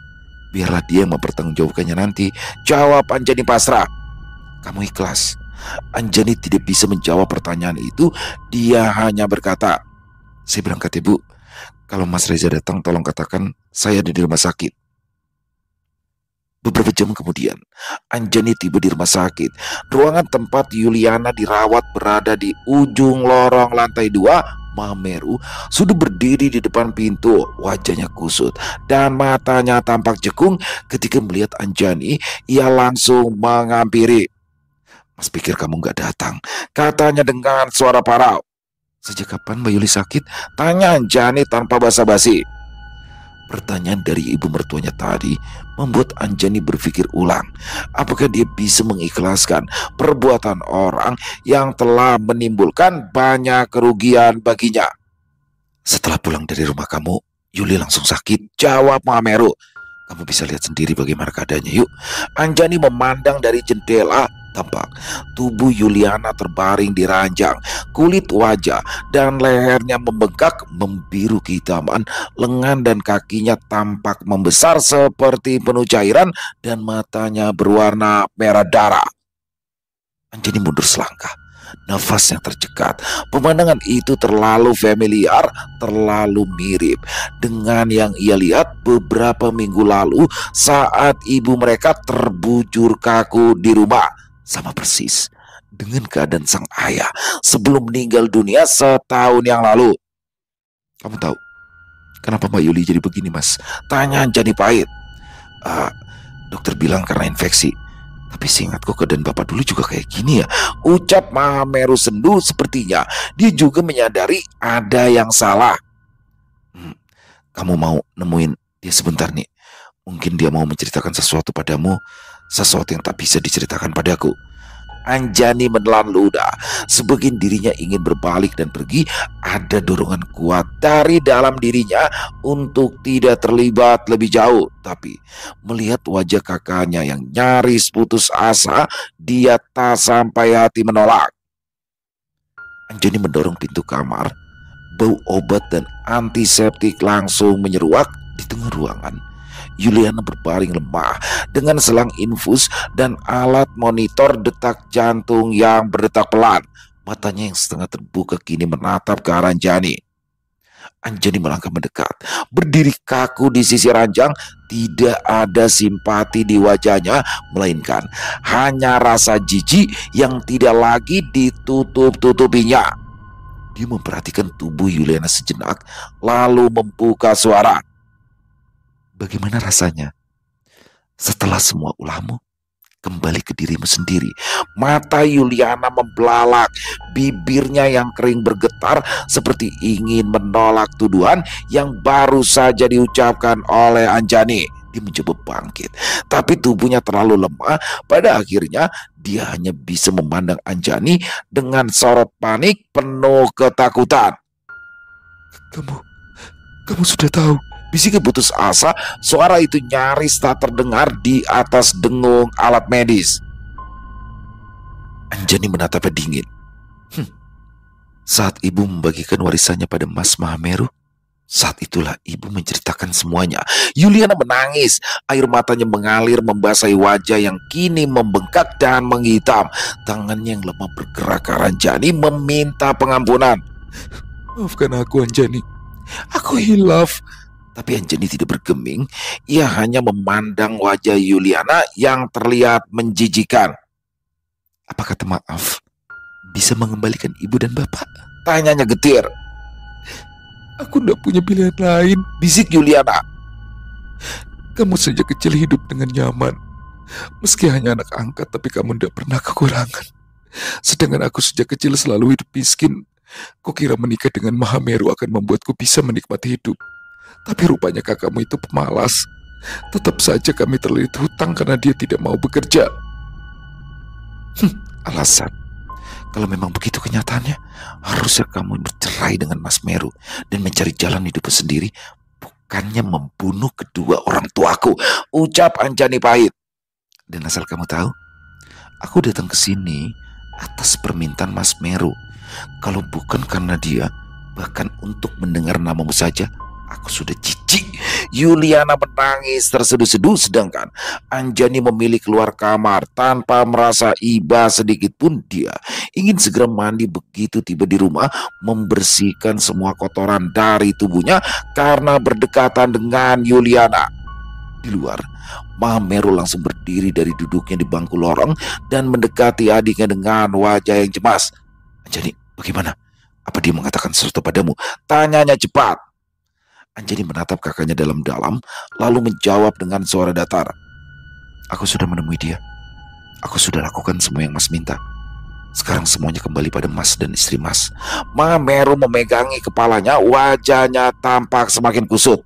biarlah dia yang mempertanggungjawabkannya nanti," jawab Anjani pasrah. "Kamu ikhlas?" Anjani tidak bisa menjawab pertanyaan itu. Dia hanya berkata, "Saya berangkat ya, Bu. Kalau Mas Reza datang, tolong katakan saya ada di rumah sakit." Beberapa jam kemudian, Anjani tiba di rumah sakit. Ruangan tempat Yuliana dirawat berada di ujung lorong lantai 2. Mameru sudah berdiri di depan pintu. Wajahnya kusut dan matanya tampak jekung. Ketika melihat Anjani, ia langsung menghampiri. "Mas pikir kamu gak datang," katanya dengan suara parau. "Sejak kapan Mbak Yuli sakit?" tanya Anjani tanpa basa-basi. Pertanyaan dari ibu mertuanya tadi membuat Anjani berpikir ulang. Apakah dia bisa mengikhlaskan perbuatan orang yang telah menimbulkan banyak kerugian baginya? "Setelah pulang dari rumah kamu, Yuli langsung sakit," jawab Mameru. "Kamu bisa lihat sendiri bagaimana keadaannya, yuk." Anjani memandang dari jendela. Tampak tubuh Yuliana terbaring di ranjang. Kulit wajah dan lehernya membengkak, membiru kehitaman. Lengan dan kakinya tampak membesar seperti penuh cairan, dan matanya berwarna merah darah. Anjani mundur selangkah. Nafasnya tercekat. Pemandangan itu terlalu familiar, terlalu mirip dengan yang ia lihat beberapa minggu lalu saat ibu mereka terbujur kaku di rumah. Sama persis dengan keadaan sang ayah sebelum meninggal dunia setahun yang lalu. "Kamu tahu kenapa Mbak Yuli jadi begini, Mas?" tanya Anjani pahit. Dokter bilang karena infeksi. Tapi seingatku keadaan bapak dulu juga kayak gini ya," ucap Mameru sendu. Sepertinya dia juga menyadari ada yang salah. "Kamu mau nemuin dia sebentar nih? Mungkin dia mau menceritakan sesuatu padamu, sesuatu yang tak bisa diceritakan padaku." Anjani menelan ludah. Sebagian dirinya ingin berbalik dan pergi. Ada dorongan kuat dari dalam dirinya untuk tidak terlibat lebih jauh. Tapi melihat wajah kakaknya yang nyaris putus asa, dia tak sampai hati menolak. Anjani mendorong pintu kamar. Bau obat dan antiseptik langsung menyeruak. Di tengah ruangan, Yuliana berbaring lemah dengan selang infus dan alat monitor detak jantung yang berdetak pelan. Matanya yang setengah terbuka kini menatap ke arah Anjani. Anjani melangkah mendekat, berdiri kaku di sisi ranjang. Tidak ada simpati di wajahnya, melainkan hanya rasa jijik yang tidak lagi ditutup-tutupinya. Dia memperhatikan tubuh Yuliana sejenak, lalu membuka suara. "Bagaimana rasanya setelah semua ulahmu kembali ke dirimu sendiri?" Mata Yuliana membelalak, bibirnya yang kering bergetar seperti ingin menolak tuduhan yang baru saja diucapkan oleh Anjani. Dia mencoba bangkit, tapi tubuhnya terlalu lemah. Pada akhirnya dia hanya bisa memandang Anjani dengan sorot panik penuh ketakutan. Kamu sudah tahu?" Bisik putus asa. Suara itu nyaris tak terdengar di atas dengung alat medis. Anjani menatapnya dingin. "Saat ibu membagikan warisannya pada Mas Mahameru, saat itulah ibu menceritakan semuanya." Yuliana menangis. Air matanya mengalir membasahi wajah yang kini membengkak dan menghitam. Tangannya yang lemah bergerak ke arah Anjani meminta pengampunan. "Maafkan aku, Anjani. Aku hilaf." Tapi Anjani tidak bergeming. Ia hanya memandang wajah Yuliana yang terlihat menjijikan. "Apa kata maaf bisa mengembalikan ibu dan bapak? Tanyanya getir. Aku tidak punya pilihan lain, bisik Yuliana. Kamu sejak kecil hidup dengan nyaman. Meski hanya anak angkat, tapi kamu tidak pernah kekurangan. Sedangkan aku sejak kecil selalu hidup miskin. Kau kira menikah dengan Mahameru akan membuatku bisa menikmati hidup. Tapi rupanya kakakmu itu pemalas. Tetap saja kami terlilit hutang karena dia tidak mau bekerja. Alasan. Kalau memang begitu kenyataannya, harusnya kamu bercerai dengan Mas Meru dan mencari jalan hidupmu sendiri, bukannya membunuh kedua orang tuaku, ucap Anjani pahit. Dan asal kamu tahu, aku datang ke sini atas permintaan Mas Meru. Kalau bukan karena dia, bahkan untuk mendengar namamu saja, aku sudah jijik. Yuliana menangis terseduh-seduh, sedangkan Anjani memilih keluar kamar tanpa merasa iba sedikit pun. Dia ingin segera mandi begitu tiba di rumah, membersihkan semua kotoran dari tubuhnya karena berdekatan dengan Yuliana. Di luar, Mahameru langsung berdiri dari duduknya di bangku lorong dan mendekati adiknya dengan wajah yang cemas. Anjani, bagaimana? Apa dia mengatakan sesuatu padamu? Tanyanya cepat. Anjani menatap kakaknya dalam-dalam, lalu menjawab dengan suara datar. Aku sudah menemui dia. Aku sudah lakukan semua yang Mas minta. Sekarang semuanya kembali pada Mas dan istri Mas. Mahameru memegangi kepalanya, wajahnya tampak semakin kusut.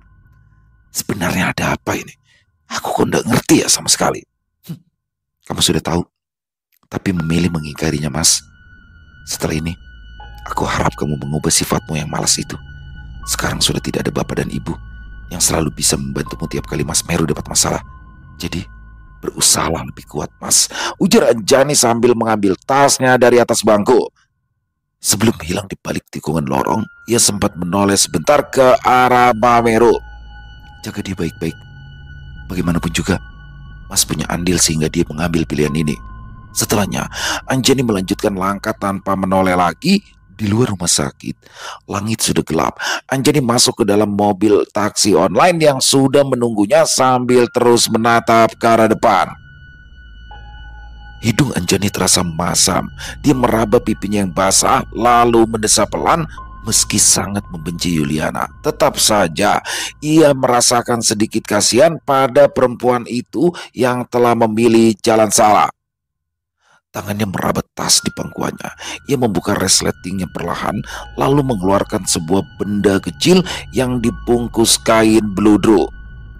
Sebenarnya ada apa ini? Aku kok tidak ngerti ya sama sekali. Kamu sudah tahu, tapi memilih mengingkarinya, Mas. Setelah ini, aku harap kamu mengubah sifatmu yang malas itu. Sekarang sudah tidak ada bapak dan ibu yang selalu bisa membantumu tiap kali Mas Meru dapat masalah. Jadi, berusahalah lebih kuat, Mas, ujar Anjani sambil mengambil tasnya dari atas bangku. Sebelum hilang di balik tikungan lorong, ia sempat menoleh sebentar ke arah Mahameru. Jaga dia baik-baik. Bagaimanapun juga, Mas punya andil sehingga dia mengambil pilihan ini. Setelahnya, Anjani melanjutkan langkah tanpa menoleh lagi. Di luar rumah sakit, langit sudah gelap. Anjani masuk ke dalam mobil taksi online yang sudah menunggunya sambil terus menatap ke arah depan. Hidung Anjani terasa masam. Dia meraba pipinya yang basah, lalu mendesah pelan. Meski sangat membenci Yuliana, tetap saja ia merasakan sedikit kasihan pada perempuan itu yang telah memilih jalan salah. Tangannya merabat tas di pangkuannya. Ia membuka resletingnya perlahan, lalu mengeluarkan sebuah benda kecil yang dibungkus kain beludru.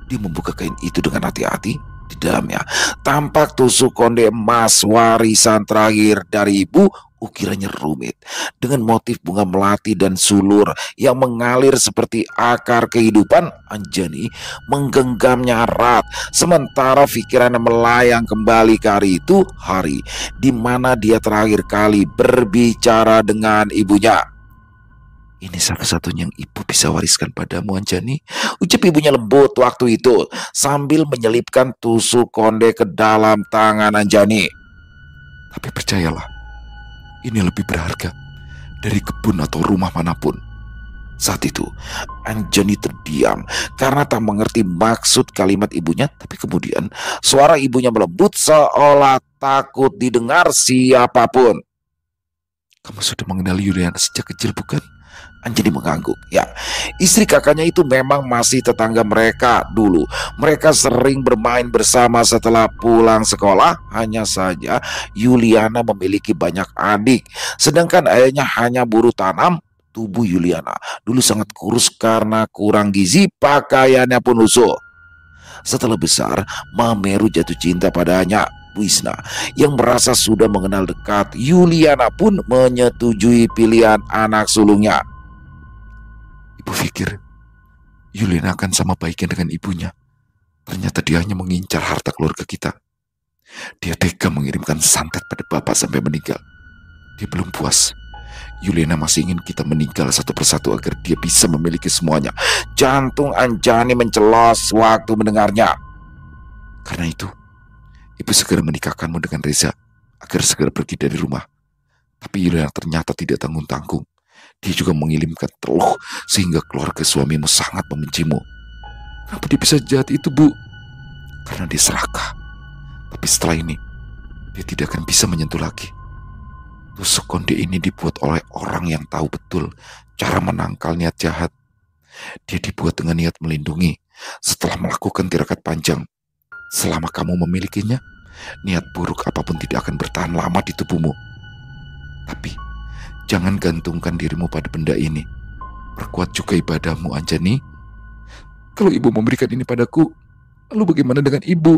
Dia membuka kain itu dengan hati-hati. Di dalamnya tampak tusuk konde emas warisan terakhir dari ibu. Ukirannya rumit dengan motif bunga melati dan sulur yang mengalir seperti akar kehidupan. Anjani menggenggamnya erat, sementara pikirannya melayang kembali ke hari itu, hari di mana dia terakhir kali berbicara dengan ibunya. Ini satu-satunya yang ibu bisa wariskan padamu, Anjani, ucap ibunya lembut waktu itu sambil menyelipkan tusuk konde ke dalam tangan Anjani. Tapi percayalah, ini lebih berharga dari kebun atau rumah manapun. Saat itu, Anjani terdiam karena tak mengerti maksud kalimat ibunya. Tapi kemudian suara ibunya melembut seolah takut didengar siapapun. Kamu sudah mengenal Yuliana sejak kecil, bukan? Anjani mengangguk. Ya, istri kakaknya itu memang masih tetangga mereka dulu. Mereka sering bermain bersama setelah pulang sekolah. Hanya saja Yuliana memiliki banyak adik, sedangkan ayahnya hanya buruh tanam. Tubuh Yuliana dulu sangat kurus karena kurang gizi, pakaiannya pun lusuh. Setelah besar, Mahameru jatuh cinta padanya. Wisna yang merasa sudah mengenal dekat Yuliana pun menyetujui pilihan anak sulungnya. Ibu pikir Yuliana akan sama baiknya dengan ibunya. Ternyata dia hanya mengincar harta keluarga kita. Dia tega mengirimkan santet pada bapak sampai meninggal. Dia belum puas. Yuliana masih ingin kita meninggal satu persatu agar dia bisa memiliki semuanya. Jantung Anjani mencelos waktu mendengarnya. Karena itu, ibu segera menikahkanmu dengan Reza agar segera pergi dari rumah. Tapi Yuliana ternyata tidak tanggung-tanggung. Dia juga mengirimkan teluh sehingga keluarga suamimu sangat membencimu. Kenapa dia bisa jahat itu, Bu? Karena dia serakah. Tapi setelah ini, dia tidak akan bisa menyentuh lagi. Tusuk konde ini dibuat oleh orang yang tahu betul cara menangkal niat jahat. Dia dibuat dengan niat melindungi setelah melakukan tirakat panjang. Selama kamu memilikinya, niat buruk apapun tidak akan bertahan lama di tubuhmu. Tapi jangan gantungkan dirimu pada benda ini. Perkuat juga ibadahmu, Anjani. Kalau ibu memberikan ini padaku, lalu bagaimana dengan ibu?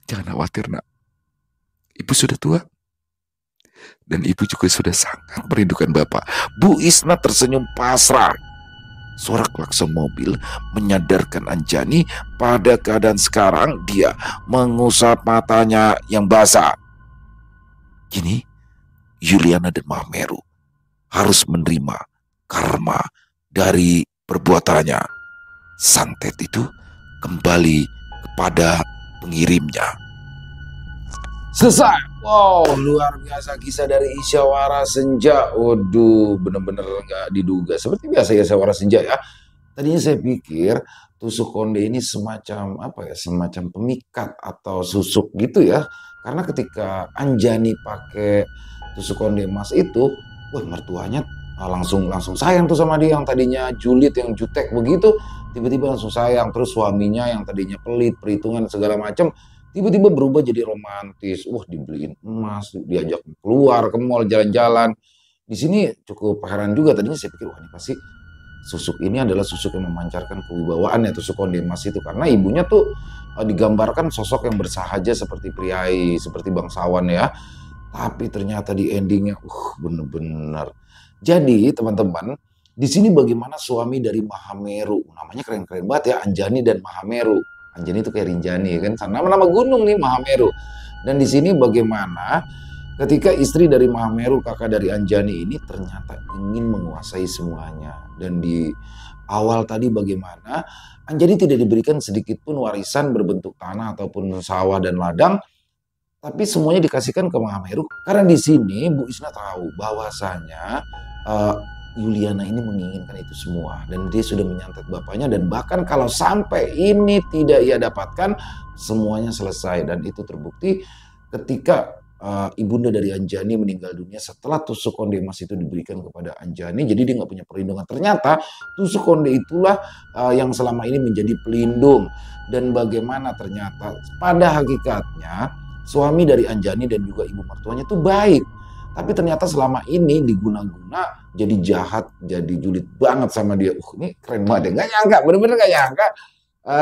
Jangan khawatir, nak. Ibu sudah tua. Dan ibu juga sudah sangat merindukan bapak. Bu Isna tersenyum pasrah. Suara klakson mobil menyadarkan Anjani pada keadaan sekarang dia mengusap matanya yang basah. Kini Yuliana dan Mahameru harus menerima karma dari perbuatannya. Santet itu kembali kepada pengirimnya. Selesai. Wow, luar biasa kisah dari Isyawara Senja. Waduh, bener-bener nggak diduga. Seperti biasa ya Isyawara Senja ya. Tadinya saya pikir tusuk konde ini semacam apa ya, semacam pemikat atau susuk gitu ya. Karena ketika Anjani pakai tusuk konde emas itu, wah mertuanya langsung sayang tuh sama dia. Yang tadinya julid, yang jutek begitu, tiba-tiba langsung sayang. Terus suaminya yang tadinya pelit, perhitungan segala macam, tiba-tiba berubah jadi romantis. Wah, dibeliin emas, diajak keluar ke mall, jalan-jalan. Di sini cukup heran juga. Tadinya saya pikir, wah ini pasti susuk ini adalah susuk yang memancarkan kewibawaan ya, tusuk konde emas itu. Karena ibunya tuh digambarkan sosok yang bersahaja seperti priai, seperti bangsawan ya. Tapi ternyata di endingnya, bener-bener. Jadi teman-teman, di sini bagaimana suami dari Mahameru, namanya keren-keren banget ya, Anjani dan Mahameru. Anjani itu kayak Rinjani kan, nama-nama gunung nih Mahameru. Dan di sini bagaimana ketika istri dari Mahameru, kakak dari Anjani ini ternyata ingin menguasai semuanya. Dan di awal tadi bagaimana Anjani tidak diberikan sedikit pun warisan berbentuk tanah ataupun sawah dan ladang, tapi semuanya dikasihkan ke Mahameru. Karena di sini Bu Isna tahu bahwasanya Yuliana ini menginginkan itu semua dan dia sudah menyantet bapaknya, dan bahkan kalau sampai ini tidak ia dapatkan, semuanya selesai. Dan itu terbukti ketika ibunda dari Anjani meninggal dunia setelah tusuk konde emas itu diberikan kepada Anjani. Jadi dia nggak punya perlindungan. Ternyata tusuk konde itulah yang selama ini menjadi pelindung. Dan bagaimana ternyata pada hakikatnya suami dari Anjani dan juga ibu mertuanya itu baik. Tapi ternyata selama ini diguna-guna jadi jahat, jadi julid banget sama dia. Ini keren banget ya. Gak nyangka, bener-bener gak nyangka.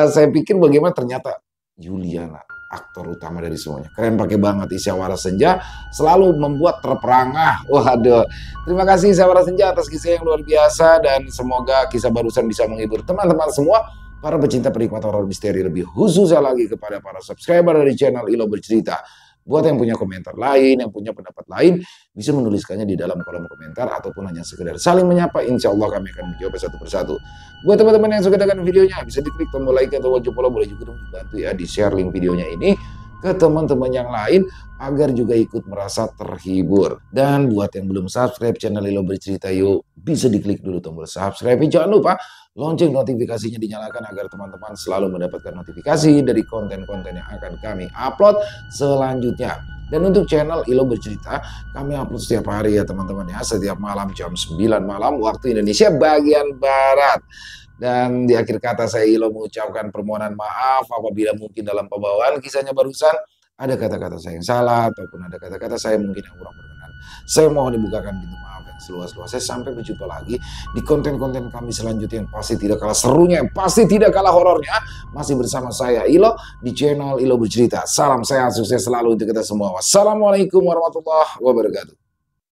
Saya pikir bagaimana ternyata Yuliana, aktor utama dari semuanya. Keren pakai banget Isyawara Senja, selalu membuat terperangah. Waduh, terima kasih Isyawara Senja atas kisah yang luar biasa. Dan semoga kisah barusan bisa menghibur teman-teman semua, para pecinta penikmat horor misteri, lebih khususnya lagi kepada para subscriber dari channel Ilo Bercerita. Buat yang punya komentar lain, yang punya pendapat lain, bisa menuliskannya di dalam kolom komentar ataupun hanya sekedar saling menyapa. Insya Allah kami akan menjawab satu persatu. Buat teman-teman yang suka dengan videonya, bisa diklik tombol like atau wajib follow, boleh juga dong dibantu ya di share link videonya ini ke teman-teman yang lain agar juga ikut merasa terhibur. Dan buat yang belum subscribe channel Ilo Bercerita, yuk bisa diklik dulu tombol subscribe. Jangan lupa lonceng notifikasinya dinyalakan agar teman-teman selalu mendapatkan notifikasi dari konten-konten yang akan kami upload selanjutnya. Dan untuk channel Ilo Bercerita, kami upload setiap hari ya teman-teman ya, setiap malam jam 9 malam waktu Indonesia bagian Barat. Dan di akhir kata saya Ilo mengucapkan permohonan maaf apabila mungkin dalam pembawaan kisahnya barusan ada kata-kata saya yang salah ataupun ada kata-kata saya mungkin yang kurang berkenan. Saya mohon dibukakan pintu maaf yang seluas-luasnya. Sampai berjumpa lagi di konten-konten kami selanjutnya yang pasti tidak kalah serunya, yang pasti tidak kalah horornya. Masih bersama saya Ilo di channel Ilo Bercerita. Salam sehat, sukses selalu untuk kita semua. Wassalamualaikum warahmatullahi wabarakatuh.